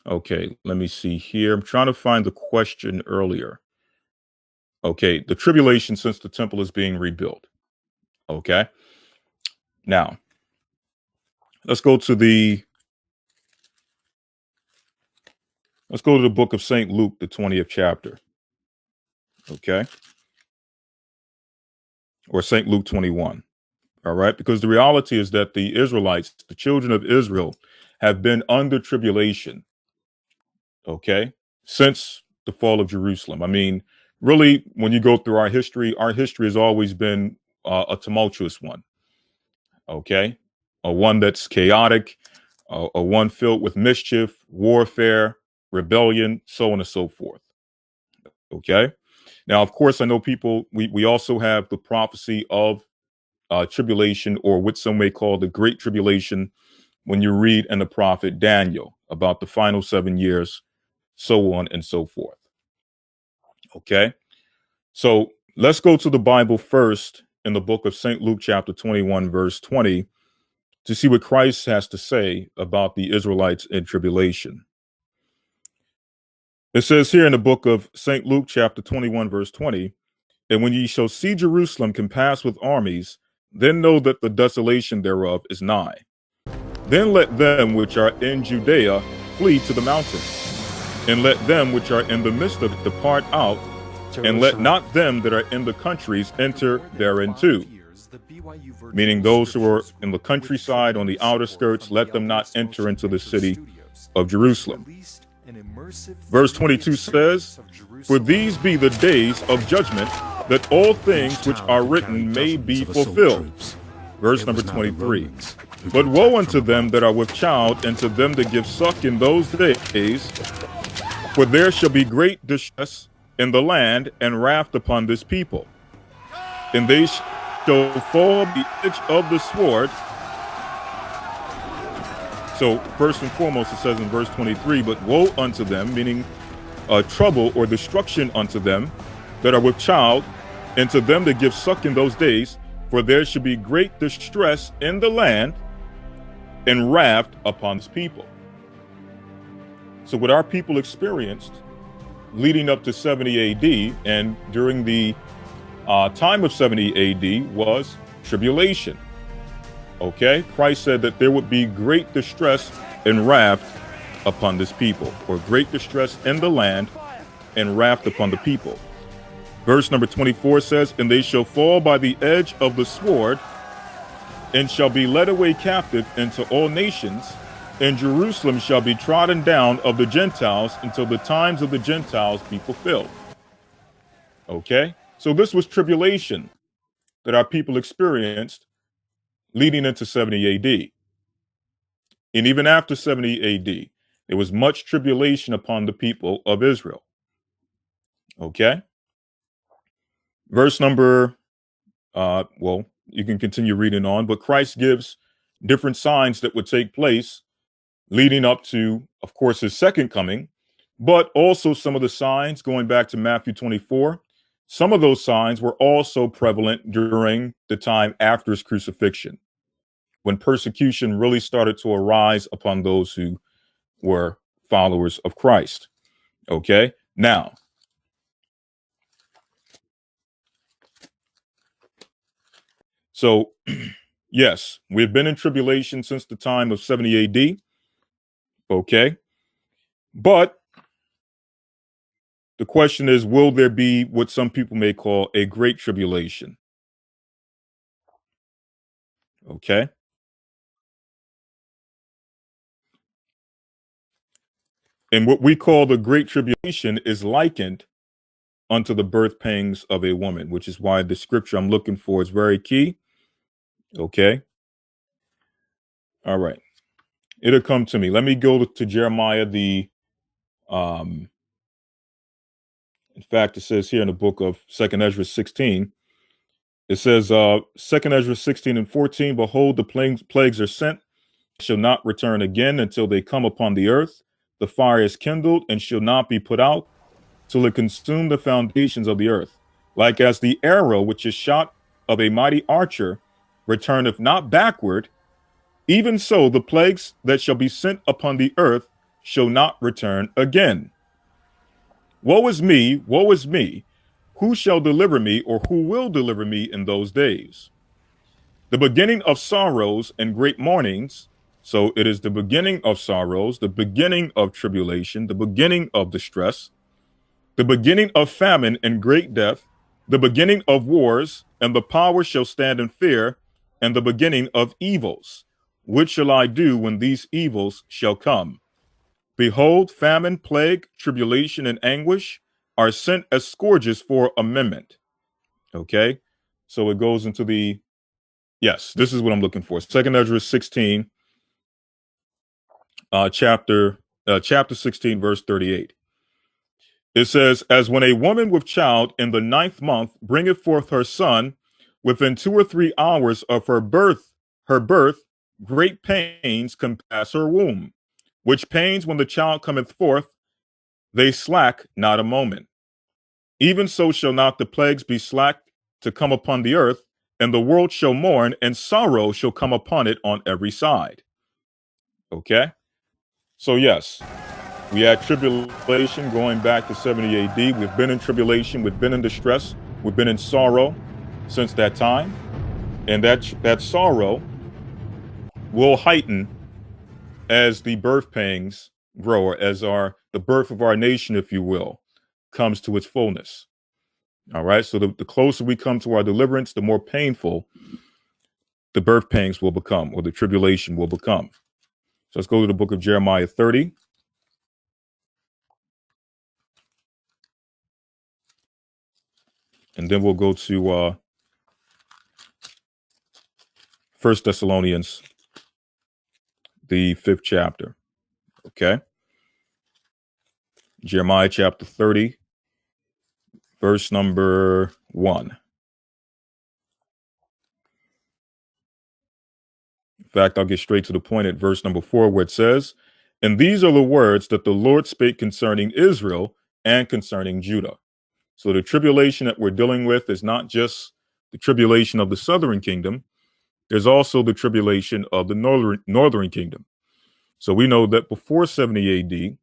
Okay, let me see here. I'm trying to find the question earlier. Okay, the tribulation since the temple is being rebuilt. Okay. Now, let's go to the let's go to the book of St. Luke, the 20th chapter. Okay? Or St. Luke 21. All right? Because the reality is that the Israelites, the children of Israel, have been under tribulation, okay, since the fall of Jerusalem. I mean, really, when you go through our history has always been a tumultuous one, okay, a one that's chaotic, a one filled with mischief, warfare, rebellion, so on and so forth. Okay. Now, of course, I know people. We also have the prophecy of tribulation, or what some may call the Great Tribulation, when you read in the prophet Daniel about the final 7 years, so on and so forth. Okay. So let's go to the Bible first in the book of St. Luke, chapter 21, verse 20, to see what Christ has to say about the Israelites in tribulation. It says here in the book of St. Luke, chapter 21, verse 20, and when ye shall see Jerusalem compassed with armies, then know that the desolation thereof is nigh. Then let them which are in Judea flee to the mountains, and let them which are in the midst of it depart out, and let not them that are in the countries enter thereinto. Meaning those who are in the countryside on the outer skirts, let them not enter into the city of Jerusalem. Verse 22 says, for these be the days of judgment, that all things which are written may be fulfilled. Verse number 23. But woe unto them that are with child, and to them that give suck in those days, for there shall be great distress in the land, and wrath upon this people. And they shall fall the edge of the sword. So first and foremost, it says in verse 23, but woe unto them, meaning trouble or destruction unto them that are with child, and to them that give suck in those days, for there should be great distress in the land, and wrath upon this people. So what our people experienced leading up to 70 AD and during the time of 70 AD was tribulation. Okay, Christ said that there would be great distress and wrath upon this people, or great distress in the land and wrath upon the people. Verse number 24 says, and they shall fall by the edge of the sword, and shall be led away captive into all nations, and Jerusalem shall be trodden down of the Gentiles until the times of the Gentiles be fulfilled. Okay, so this was tribulation that our people experienced leading into 70 AD. And even after 70 AD, there was much tribulation upon the people of Israel. Okay. Verse number, well, you can continue reading on, but Christ gives different signs that would take place leading up to, of course, his second coming, but also some of the signs going back to Matthew 24. Some of those signs were also prevalent during the time after his crucifixion, when persecution really started to arise upon those who were followers of Christ. Okay, now, so yes, we've been in tribulation since the time of 70 AD. Okay, but the question is, will there be what some people may call a great tribulation? Okay. And what we call the great tribulation is likened unto the birth pangs of a woman, which is why the scripture I'm looking for is very key. Okay. All right. It'll come to me. Let me go to Jeremiah, in fact, it says here in the book of 2nd Ezra 16, it says, 2nd Ezra 16 and 14, behold, the plagues are sent, shall not return again until they come upon the earth. The fire is kindled and shall not be put out till it consume the foundations of the earth. Like as the arrow which is shot of a mighty archer returneth not backward, even so the plagues that shall be sent upon the earth shall not return again. Woe is me, woe is me. Who shall deliver me, or who will deliver me in those days? The beginning of sorrows and great mournings. So it is the beginning of sorrows, the beginning of tribulation, the beginning of distress, the beginning of famine and great death, the beginning of wars, and the power shall stand in fear, and the beginning of evils. What shall I do when these evils shall come? Behold, famine, plague, tribulation, and anguish are sent as scourges for amendment. Okay? So it goes into the, yes, this is what I'm looking for. Second Ezra 16, chapter 16, verse 38. It says, as when a woman with child in the 9th month bringeth forth her son, within 2 or 3 hours of her birth, great pains compass her womb, which pains when the child cometh forth, they slack not a moment. Even so shall not the plagues be slack to come upon the earth, and the world shall mourn, and sorrow shall come upon it on every side. Okay? So, yes, we had tribulation going back to 70 AD. We've been in tribulation, we've been in distress, we've been in sorrow since that time. And that sorrow will heighten as the birth pangs grow, or as the birth of our nation, if you will, comes to its fullness. All right. So the closer we come to our deliverance, the more painful the birth pangs will become, or the tribulation will become. So let's go to the book of Jeremiah 30. And then we'll go to 1 Thessalonians, the 5th chapter. Okay. Jeremiah chapter 30, verse number 1. In fact, I'll get straight to the point at verse number 4, where it says, and these are the words that the Lord spake concerning Israel and concerning Judah. So the tribulation that we're dealing with is not just the tribulation of the southern kingdom. There's also the tribulation of the northern kingdom. So we know that before 70 AD,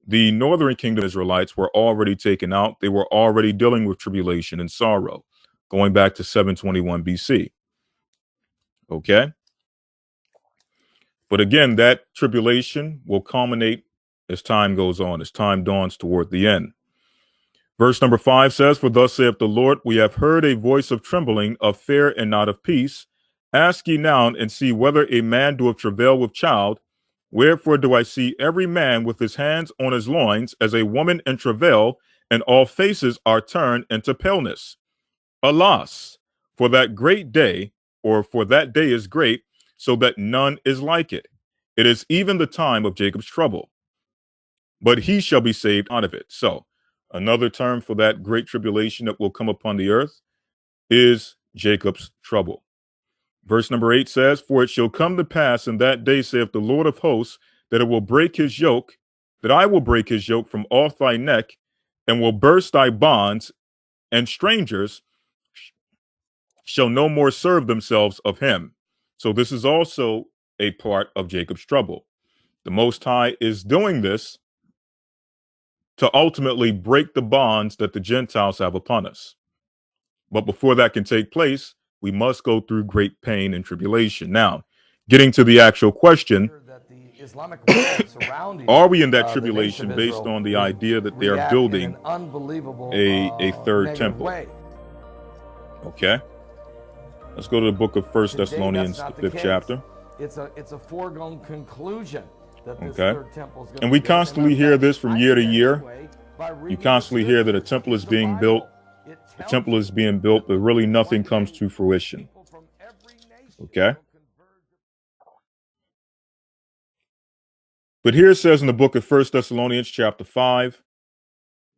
the northern kingdom Israelites were already taken out. They were already dealing with tribulation and sorrow, going back to 721 BC. Okay? But again, that tribulation will culminate as time goes on, as time dawns toward the end. Verse number 5 says, for thus saith the Lord, we have heard a voice of trembling, of fear and not of peace. Ask ye now and see whether a man doeth travail with child. Wherefore do I see every man with his hands on his loins, as a woman in travail, and all faces are turned into paleness. Alas, for that great day, or for that day is great, so that none is like it. It is even the time of Jacob's trouble, but he shall be saved out of it. So, another term for that great tribulation that will come upon the earth is Jacob's trouble. Verse number 8 says, for it shall come to pass in that day, saith the Lord of hosts, that it will break his yoke, that I will break his yoke from off thy neck, and will burst thy bonds, and strangers shall no more serve themselves of him. So this is also a part of Jacob's trouble. The Most High is doing this to ultimately break the bonds that the Gentiles have upon us. But before that can take place, we must go through great pain and tribulation. Now, getting to the actual question, are we in that tribulation based on the idea that they are building a third temple? Okay. Let's go to the book of 1 Thessalonians, the 5th chapter. It's a foregone conclusion that this Okay. third temple is going to And we constantly hear this from year to year. You constantly hear that a temple is being built. A temple is being built, but really nothing comes to fruition. Okay. But here it says in the book of 1 Thessalonians chapter 5,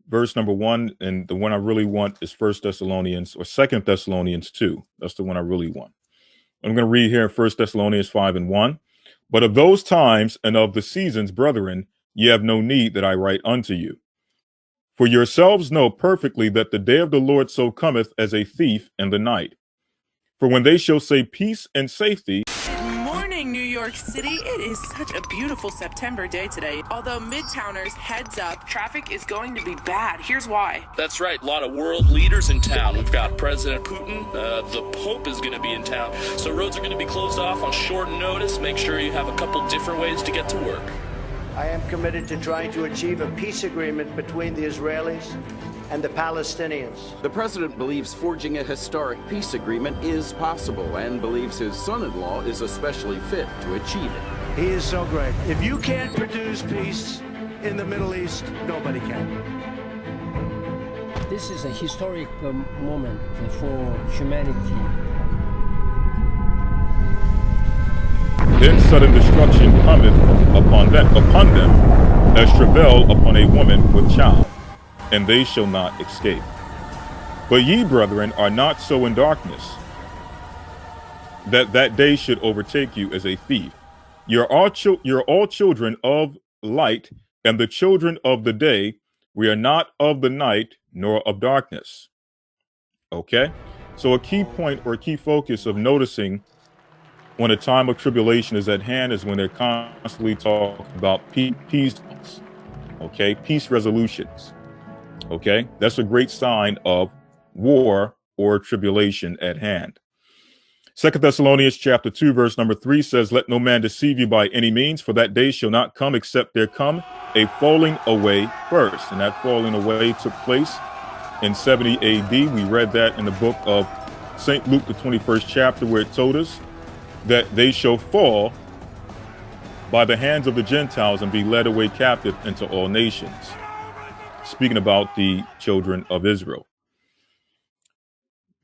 verse number 1, and the one I really want is 1 Thessalonians or 2 Thessalonians 2. That's the one I really want. I'm going to read here in 1 Thessalonians 5 and 1. But of those times and of the seasons, brethren, ye have no need that I write unto you. For yourselves know perfectly that the day of the Lord so cometh as a thief in the night. For when they shall say peace and safety, Good morning, New York York City, it is such a beautiful September day today. Although Midtowners, heads up, traffic is going to be bad. Here's why. That's right, a lot of world leaders in town. We've got President Putin, the Pope is going to be in town. So roads are going to be closed off on short notice. Make sure you have a couple different ways to get to work. I am committed to trying to achieve a peace agreement between the Israelis and the Palestinians. The president believes forging a historic peace agreement is possible and believes his son-in-law is especially fit to achieve it. He is so great. If you can't produce peace in the Middle East, nobody can. This is a historic moment for humanity. Then sudden destruction cometh upon them as travail upon a woman with child, and they shall not escape. But ye, brethren, are not so in darkness, that that day should overtake you as a thief. You're all children of light, and the children of the day. We are not of the night, nor of darkness. Okay? So a key point or a key focus of noticing when a time of tribulation is at hand is when they're constantly talking about peace, okay, peace resolutions, okay? That's a great sign of war or tribulation at hand. 2 Thessalonians chapter 2, verse number 3 says, let no man deceive you by any means, for that day shall not come except there come a falling away first. And that falling away took place in 70 AD. We read that in the book of St. Luke, the 21st chapter, where it told us that they shall fall by the hands of the Gentiles and be led away captive into all nations. Speaking about the children of Israel.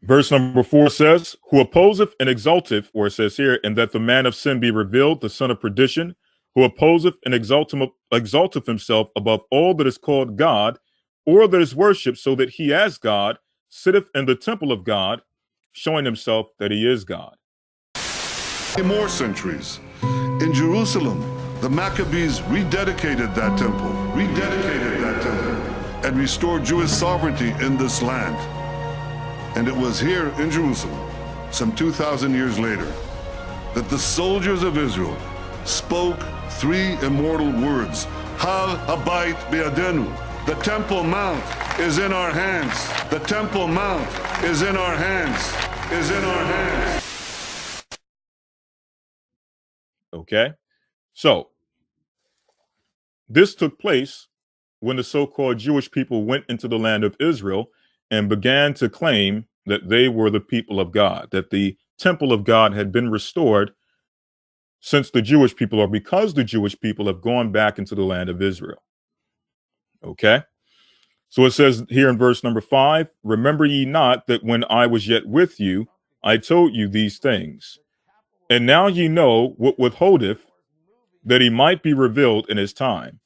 Verse number 4 says, who opposeth and exalteth, or it says here, and that the man of sin be revealed, the son of perdition, who opposeth and exalteth himself above all that is called God, or that is worshipped, so that he as God sitteth in the temple of God, showing himself that he is God. More centuries. In Jerusalem, the Maccabees rededicated that temple, and restored Jewish sovereignty in this land. And it was here in Jerusalem, some 2,000 years later, that the soldiers of Israel spoke three immortal words, Hal Habayit Be'adenu. The Temple Mount is in our hands. The Temple Mount is in our hands. Okay, so this took place when the so-called Jewish people went into the land of Israel and began to claim that they were the people of God, that the temple of God had been restored since the Jewish people, or because the Jewish people have gone back into the land of Israel. Okay, so it says here in verse number 5, remember ye not that when I was yet with you, I told you these things. And now ye know what withholdeth, that he might be revealed in his time.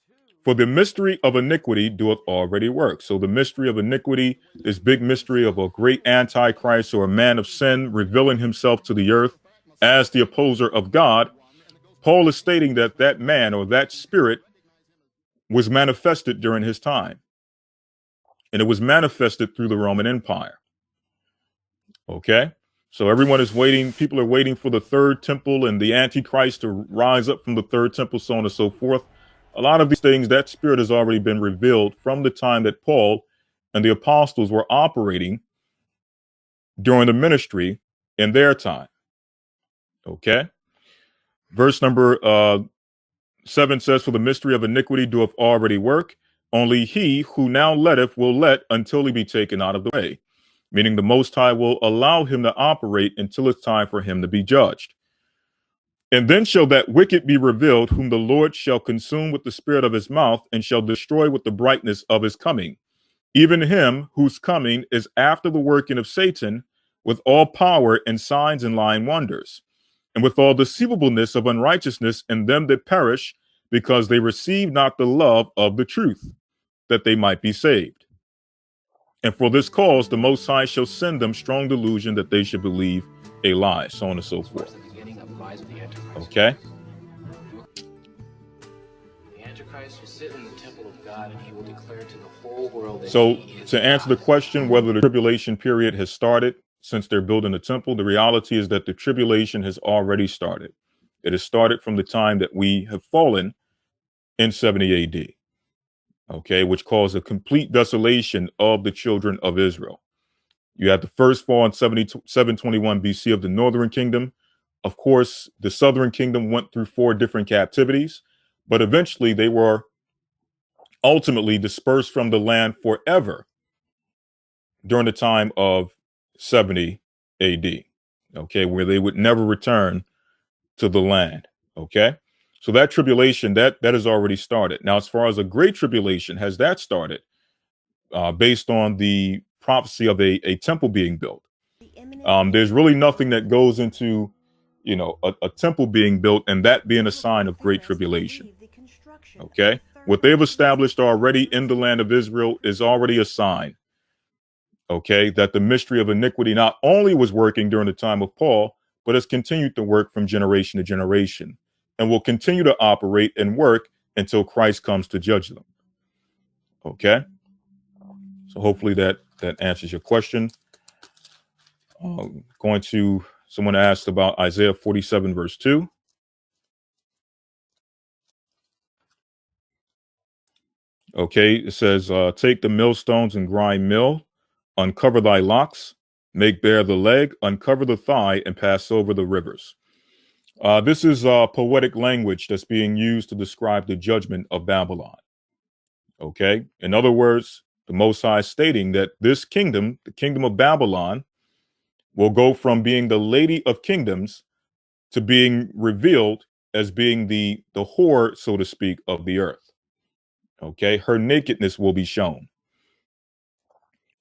For the mystery of iniquity doeth already work. So the mystery of iniquity, this big mystery of a great antichrist or a man of sin revealing himself to the earth as the opposer of God, Paul is stating that that man or that spirit was manifested during his time. And it was manifested through the Roman Empire. Okay? So everyone is waiting. People are waiting for the third temple and the Antichrist to rise up from the third temple, so on and so forth. A lot of these things, that spirit has already been revealed from the time that Paul and the apostles were operating during the ministry in their time. Okay. Verse number 7 says, for the mystery of iniquity doeth already work. Only he who now letteth will let until he be taken out of the way. Meaning the Most High will allow him to operate until it's time for him to be judged. And then shall that wicked be revealed, whom the Lord shall consume with the spirit of his mouth, and shall destroy with the brightness of his coming. Even him whose coming is after the working of Satan, with all power and signs and lying wonders, and with all deceivableness of unrighteousness in them that perish, because they receive not the love of the truth, that they might be saved. And for this cause, the Most High shall send them strong delusion that they should believe a lie, so on and so forth. Okay? The Antichrist will sit in the temple of God, and he will declare to the whole world that So, he is to answer the God. question whether the tribulation period has started since they're building the temple, the reality is that the tribulation has already started. It has started from the time that we have fallen in 70 AD, okay, which caused a complete desolation of the children of Israel. You had the first fall in 721 BC of the northern kingdom. Of course, the southern kingdom went through 4 different captivities, but eventually they were ultimately dispersed from the land forever during the time of 70 AD, okay, where they would never return to the land, okay? So that tribulation, that has already started. Now, as far as a great tribulation, has that started based on the prophecy of a temple being built? There's really nothing that goes into, a temple being built and that being a sign of great tribulation, okay? What they've established already in the land of Israel is already a sign, okay, that the mystery of iniquity not only was working during the time of Paul, but has continued to work from generation to generation and will continue to operate and work until Christ comes to judge them. Okay? So hopefully that answers your question. Someone asked about Isaiah 47, verse 2. Okay, it says, take the millstones and grind mill, uncover thy locks, make bare the leg, uncover the thigh, and pass over the rivers. This is poetic language that's being used to describe the judgment of Babylon. Okay, in other words, the Most High stating that this kingdom, the kingdom of Babylon, will go from being the lady of kingdoms to being revealed as being the whore, so to speak, of the earth. Okay, her nakedness will be shown.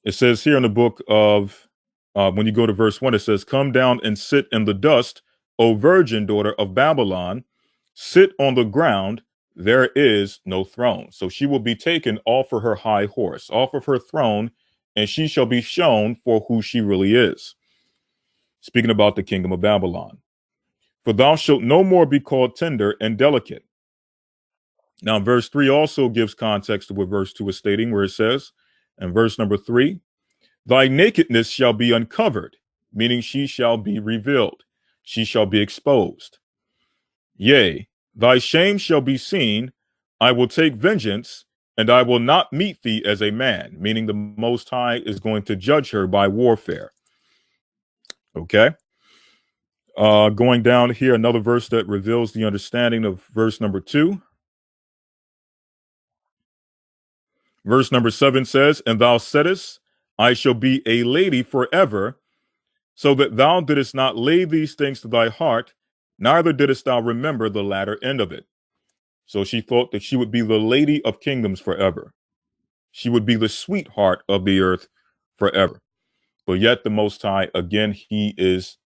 It says here in the book of, when you go to verse 1, it says, come down and sit in the dust, O virgin daughter of Babylon, sit on the ground, there is no throne. So she will be taken off of her high horse, off of her throne, and she shall be shown for who she really is. Speaking about the kingdom of Babylon. For thou shalt no more be called tender and delicate. Now, verse 3 also gives context to what verse 2 is stating, where it says, in verse number 3, thy nakedness shall be uncovered, meaning she shall be revealed. She shall be exposed. Yea, thy shame shall be seen. I will take vengeance, and I will not meet thee as a man, meaning the Most High is going to judge her by warfare. Okay? Going down here, another verse that reveals the understanding of verse number 2. Verse number 7 says, and thou saidest, I shall be a lady forever, so that thou didst not lay these things to thy heart, neither didst thou remember the latter end of it. So she thought that she would be the lady of kingdoms forever. She would be the sweetheart of the earth forever. But yet the Most High, again, he is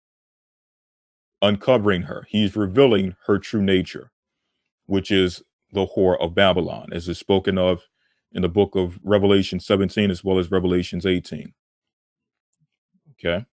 uncovering her. He's revealing her true nature, which is the whore of Babylon, as is spoken of in the book of Revelation 17 as well as Revelations 18. Okay.